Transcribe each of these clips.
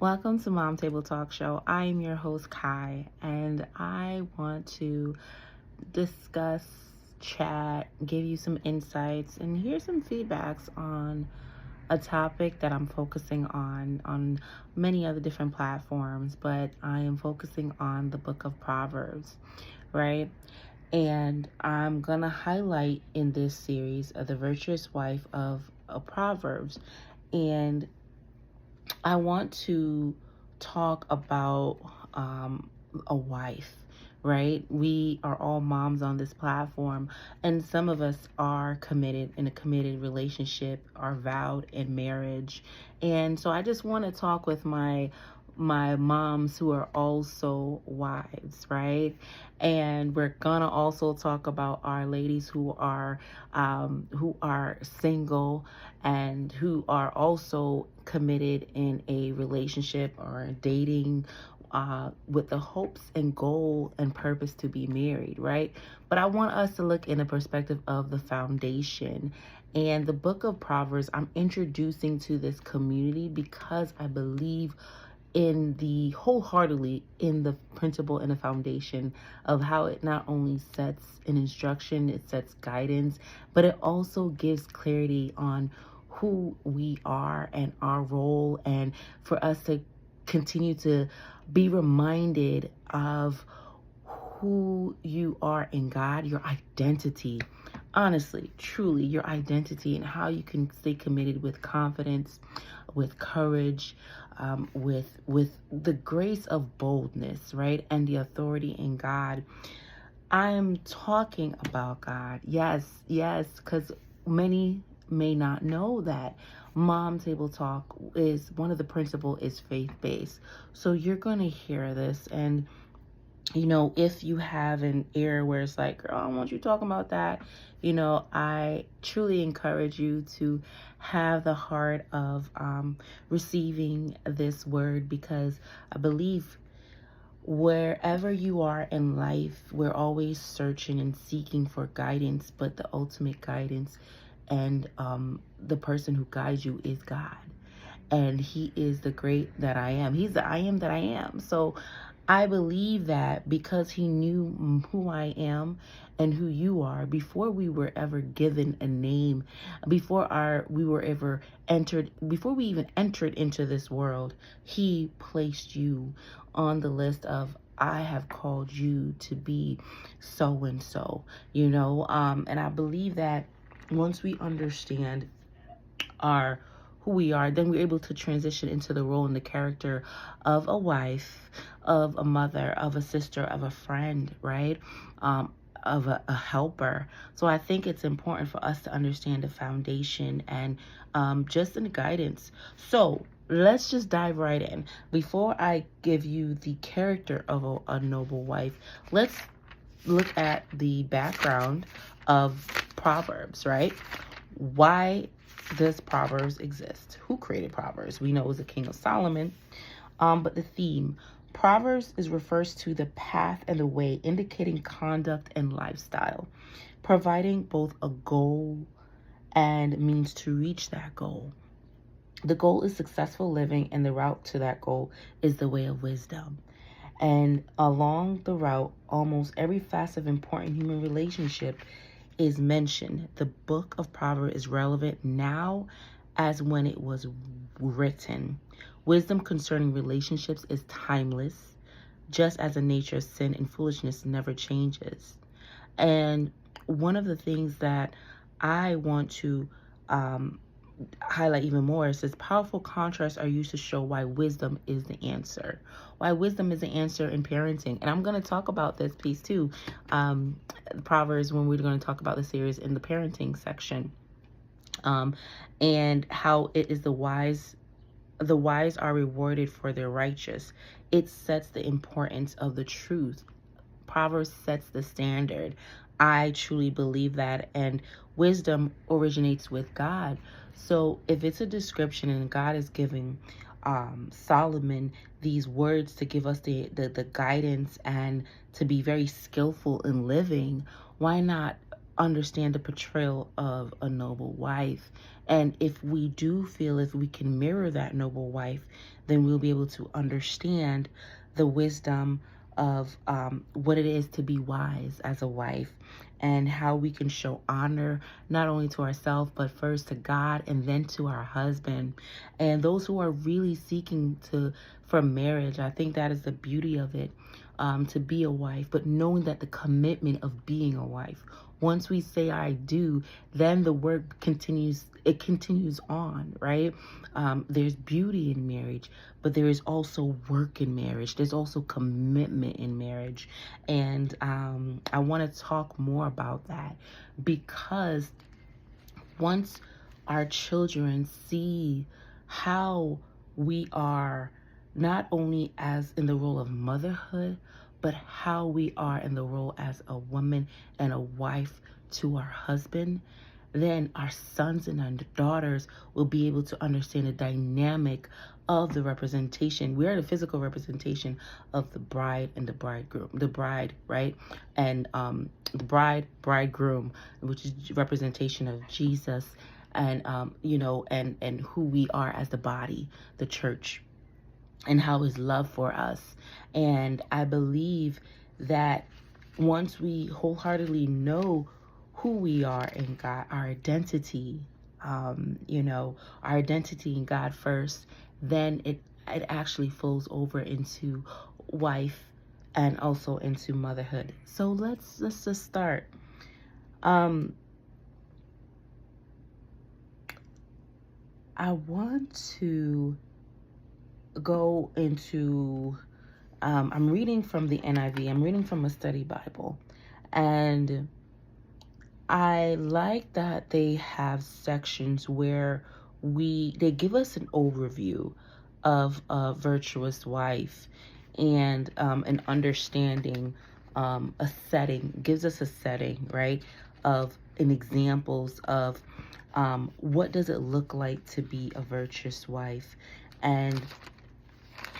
Welcome to Mom Table Talk Show. I am your host, Kai, and I want to discuss, chat, give you some insights, and hear some feedbacks on a topic that I'm focusing on many other different platforms, but I am focusing on the book of Proverbs, right? And I'm going to highlight in this series the virtuous wife of Proverbs. And I want to talk about a wife, right? We are all moms on this platform, and some of us are committed in a committed relationship, are vowed in marriage. And so I just want to talk with my moms who are also wives, right? And we're gonna also talk about our ladies who are single and who are also committed in a relationship or dating with the hopes and goal and purpose to be married, right? But I want us to look in the perspective of the foundation. And the book of Proverbs, I'm introducing to this community because I believe wholeheartedly in the principle and the foundation of how it not only sets an instruction, it sets guidance, but it also gives clarity on who we are and our role, and for us to continue to be reminded of who you are in God, your identity. Honestly, truly, your identity, and how you can stay committed with confidence, with courage, with the grace of boldness, right, and the authority in God. I am talking about God. Yes, because many may not know that Mom Table Talk is one of the principle is faith based. So you're gonna hear this, and if you have an ear where it's like, girl, I don't want you talking about that, I truly encourage you to have the heart of receiving this word, because I believe wherever you are in life, we're always searching and seeking for guidance, but the ultimate guidance and the person who guides you is God. And He is the great that I am. He's the I am that I am. So I believe that because He knew who I am and who you are before we were ever given a name, before we even entered into this world, He placed you on the list of, I have called you to be so and so, and I believe that once we understand our who we are, then we're able to transition into the role and the character of a wife, of a mother, of a sister, of a friend, right? Of a helper. So I think it's important for us to understand the foundation and just in the guidance. So let's just dive right in. Before I give you the character of a noble wife, let's look at the background of Proverbs, right? Why does Proverbs exist? Who created Proverbs? We know it was the King of Solomon. But the theme, Proverbs refers to the path and the way, indicating conduct and lifestyle, providing both a goal and means to reach that goal. The goal is successful living, and the route to that goal is the way of wisdom. And along the route, almost every facet of important human relationship is mentioned. The book of Proverbs is relevant now as when it was written. Wisdom concerning relationships is timeless, just as the nature of sin and foolishness never changes. And one of the things that I want to highlight even more is this: powerful contrasts are used to show why wisdom is the answer. Why wisdom is the answer in parenting. And I'm going to talk about this piece too, Proverbs, when we're going to talk about the series in the parenting section, and how it is the wise are rewarded for their righteous. It sets the importance of the truth. Proverbs sets the standard. I truly believe that. And wisdom originates with God. So if it's a description and God is giving Solomon these words to give us the guidance and to be very skillful in living, why not understand the portrayal of a noble wife. And if we do feel if we can mirror that noble wife, then we'll be able to understand the wisdom of what it is to be wise as a wife, and how we can show honor not only to ourselves but first to God and then to our husband. And those who are really seeking for marriage, I think that is the beauty of it, to be a wife, but knowing that the commitment of being a wife, once we say I do, then the work continues. It continues on, right? There's beauty in marriage, but there is also work in marriage. There's also commitment in marriage. And I want to talk more about that, because once our children see how we are not only as in the role of motherhood, but how we are in the role as a woman and a wife to our husband, then our sons and our daughters will be able to understand the dynamic of the representation. We are the physical representation of the bride and the bridegroom. The bride, right? And the bridegroom, which is representation of Jesus, and and who we are as the body, the church, and how his love for us. And I believe that once we wholeheartedly know who we are in God, our identity, our identity in God first, then it actually flows over into wife and also into motherhood. So let's just start. I want to go into, I'm reading from the NIV. I'm reading from a study Bible. And I like that they have sections where they give us an overview of a virtuous wife, and an understanding, a setting, gives us a setting, right, of an examples of what does it look like to be a virtuous wife. And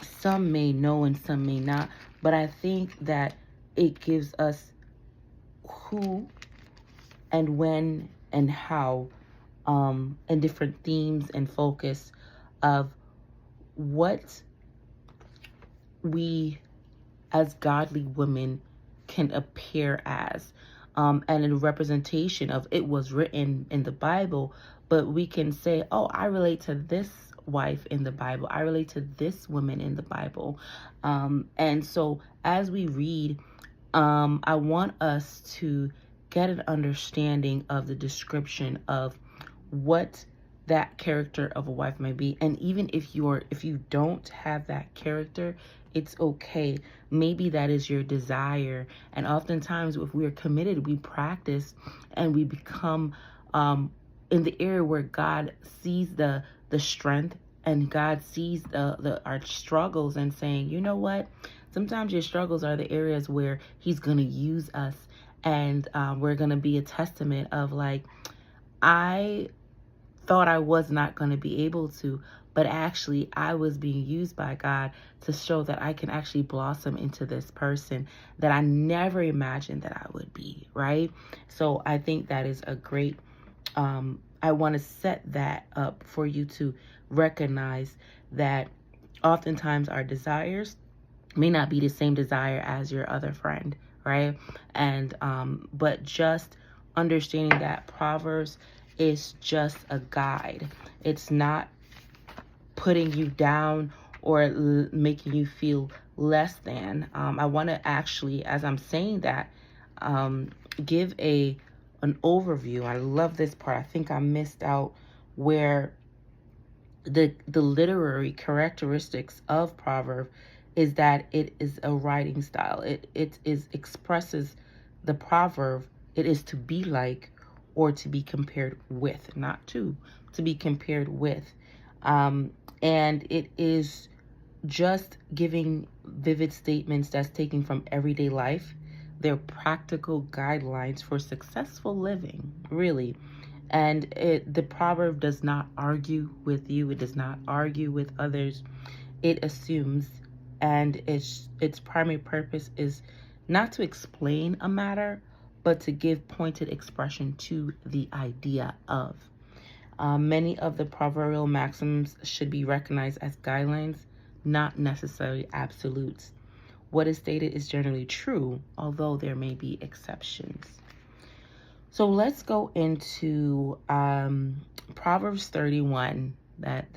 some may know and some may not, but I think that it gives us who and when and how, and different themes and focus of what we as godly women can appear as, and a representation of it was written in the Bible, but we can say, oh, I relate to this wife in the Bible. I relate to this woman in the Bible. And so as we read, I want us to get an understanding of the description of what that character of a wife may be. And even if you don't have that character, it's okay. Maybe that is your desire. And oftentimes if we are committed, we practice and we become in the area where God sees the strength, and God sees our struggles, and saying, you know what? Sometimes your struggles are the areas where he's going to use us. And we're going to be a testament of like, I thought I was not going to be able to, but actually I was being used by God to show that I can actually blossom into this person that I never imagined that I would be, right? So I think that is a great, I want to set that up for you to recognize that oftentimes our desires may not be the same desire as your other friend, right? And but just understanding that Proverbs is just a guide. It's not putting you down or making you feel less than. I want to actually, as I'm saying that, give an overview. I love this part. I think I missed out where the literary characteristics of Proverb is that it is a writing style. It expresses the proverb. It is to be like, or to be compared with, not to be compared with. And it is just giving vivid statements that's taken from everyday life. They're practical guidelines for successful living, really. And the proverb does not argue with you. It does not argue with others. It assumes, and its primary purpose is not to explain a matter, but to give pointed expression to the idea of. Many of the proverbial maxims should be recognized as guidelines, not necessarily absolutes. What is stated is generally true, although there may be exceptions. So let's go into Proverbs 31, that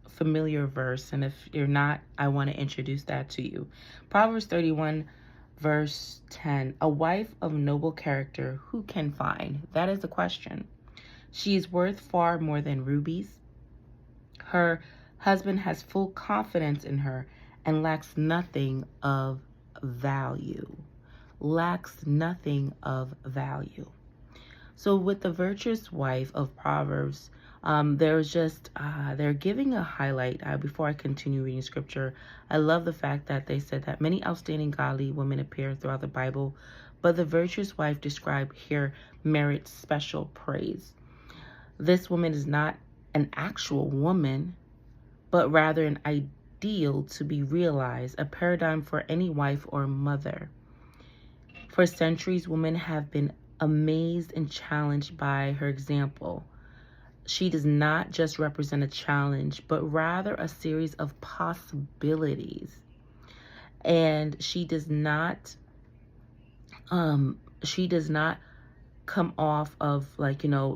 familiar verse. And if you're not, I want to introduce that to you. Proverbs 31, verse 10. A wife of noble character, who can find? That is the question. She is worth far more than rubies. Her husband has full confidence in her and lacks nothing of value. Lacks nothing of value. So with the virtuous wife of Proverbs, they're giving a highlight. Before I continue reading scripture, I love the fact that they said that many outstanding godly women appear throughout the Bible, but the virtuous wife described here merits special praise. This woman is not an actual woman, but rather an ideal to be realized, a paradigm for any wife or mother. For centuries, women have been amazed and challenged by her example. She does not just represent a challenge, but rather a series of possibilities. And she does not come off of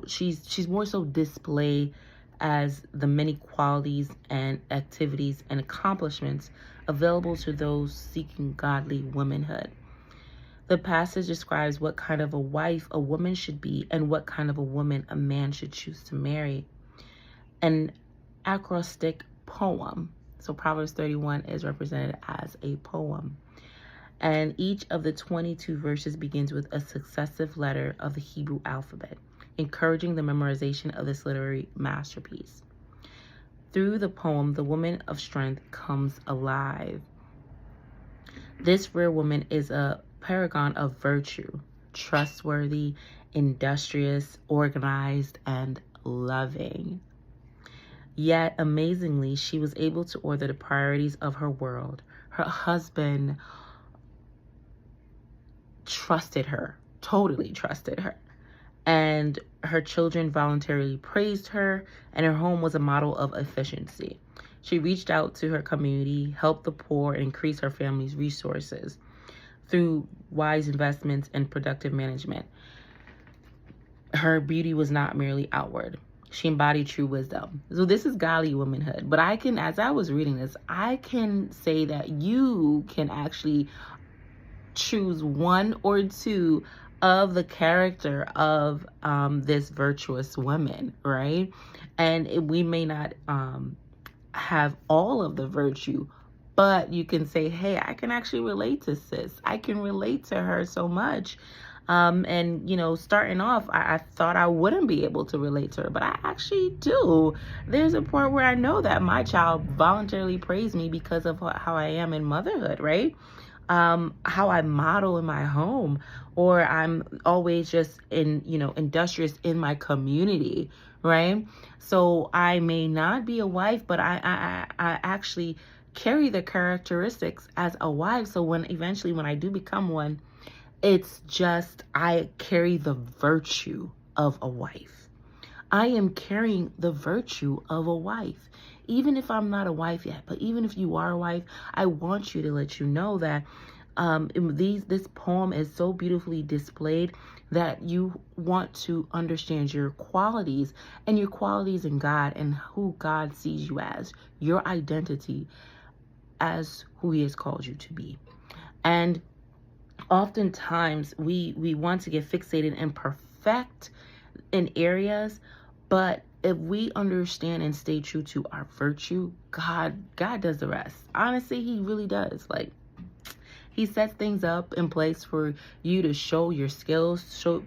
she's more so displayed as the many qualities and activities and accomplishments available to those seeking godly womanhood. The passage describes what kind of a wife a woman should be and what kind of a woman a man should choose to marry. An acrostic poem. So Proverbs 31 is represented as a poem. And each of the 22 verses begins with a successive letter of the Hebrew alphabet, encouraging the memorization of this literary masterpiece. Through the poem, the woman of strength comes alive. This rare woman is a paragon of virtue, trustworthy, industrious, organized, and loving. Yet, amazingly, she was able to order the priorities of her world. Her husband trusted her, totally trusted her. And her children voluntarily praised her, and her home was a model of efficiency. She reached out to her community, helped the poor, and increased her family's resources through wise investments and productive management. Her beauty was not merely outward. She embodied true wisdom. So this is godly womanhood. But as I was reading this, I can say that you can actually choose one or two of the character of this virtuous woman, right? And we may not have all of the virtue, but you can say, hey, I can actually relate to sis. I can relate to her so much. Starting off, I thought I wouldn't be able to relate to her, but I actually do. There's a part where I know that my child voluntarily praised me because of how I am in motherhood, right? How I model in my home, or I'm always just industrious in my community, right? So I may not be a wife, but I actually carry the characteristics as a wife. So when I do become one, it's just I carry the virtue of a wife. I am carrying the virtue of a wife. Even if I'm not a wife yet, but even if you are a wife, I want you to let you know that this poem is so beautifully displayed that you want to understand your qualities and your qualities in God and who God sees you as, your identity as who He has called you to be. And oftentimes we want to get fixated and perfect in areas, but if we understand and stay true to our virtue, God does the rest. Honestly, He really does. He sets things up in place for you to show your skills, to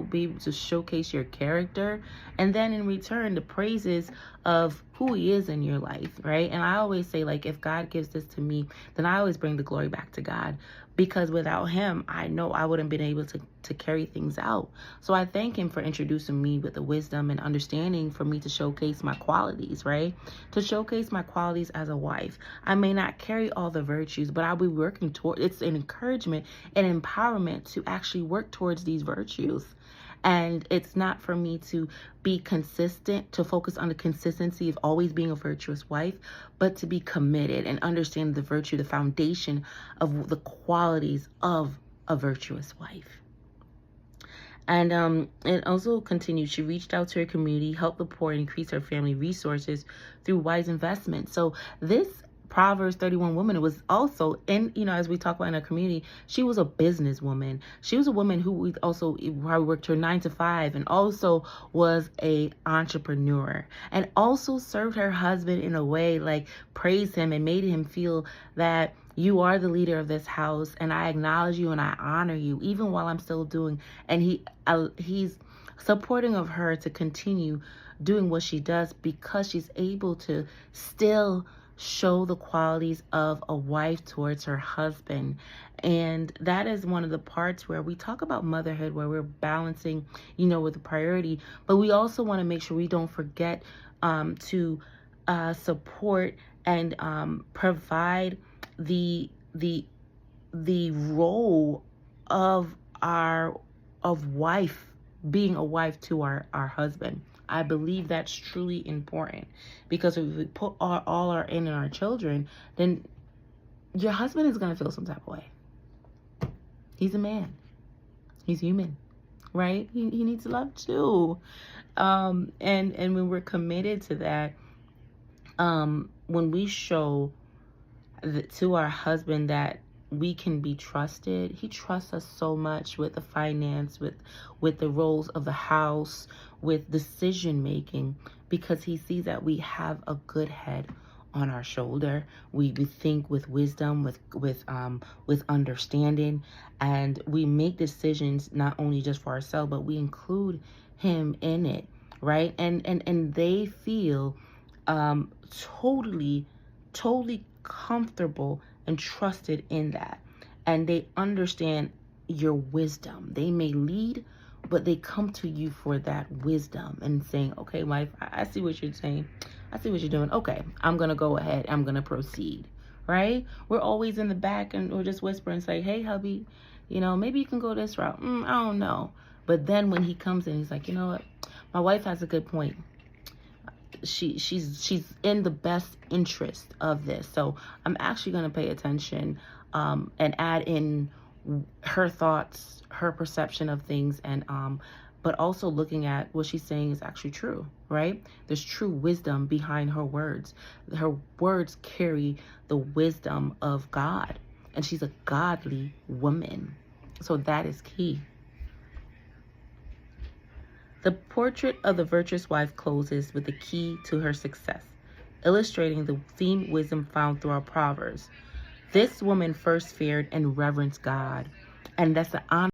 be able to showcase your character, and then in return, the praises of who he is in your life, right? And I always say, like, if God gives this to me, then I always bring the glory back to God, because without him, I know I wouldn't been able to carry things out. So I thank him for introducing me with the wisdom and understanding for me to showcase my qualities, right? To showcase my qualities as a wife. I may not carry all the virtues, but I'll be working toward, it's an encouragement and empowerment to actually work towards these virtues. And it's not for me to be consistent, to focus on the consistency of always being a virtuous wife, but to be committed and understand the virtue, the foundation of the qualities of a virtuous wife. And it also continued. She reached out to her community, helped the poor, and increased her family resources through wise investments. So this Proverbs 31 woman was also in, as we talk about in our community, she was a businesswoman. She was a woman who also probably worked her 9 to 5 and also was a entrepreneur, and also served her husband in a way, like praised him and made him feel that you are the leader of this house, and I acknowledge you and I honor you, even while I'm still doing. And he's supporting of her to continue doing what she does, because she's able to still show the qualities of a wife towards her husband. And that is one of the parts where we talk about motherhood, where we're balancing, with the priority, but we also want to make sure we don't forget to support and provide the role of wife, being a wife to our husband. I believe that's truly important, because if we put all our in our children, then your husband is going to feel some type of way. He's a man. He's human, right? He needs love too. And when we're committed to that, when we show to our husband that we can be trusted, he trusts us so much with the finance, with the roles of the house, with decision making, because he sees that we have a good head on our shoulder. We think with wisdom, with understanding, and we make decisions not only just for ourselves, but we include him in it, right? And they feel totally comfortable and trusted in that, and they understand your wisdom. They may lead, but they come to you for that wisdom and saying, okay, wife, I see what you're saying. I see what you're doing. Okay, I'm gonna go ahead. I'm gonna proceed, right? We're always in the back and we're just whispering, say, hey, hubby, maybe you can go this route. I don't know. But then when he comes in, he's like, you know what? My wife has a good point. She's in the best interest of this, so I'm actually going to pay attention and add in her thoughts, her perception of things, and but also looking at what she's saying is actually true, right? There's true wisdom behind her words. Her words carry the wisdom of God, and she's a godly woman, so that is key. The portrait of the virtuous wife closes with the key to her success, illustrating the theme wisdom found through our Proverbs. This woman first feared and reverenced God, and that's the honor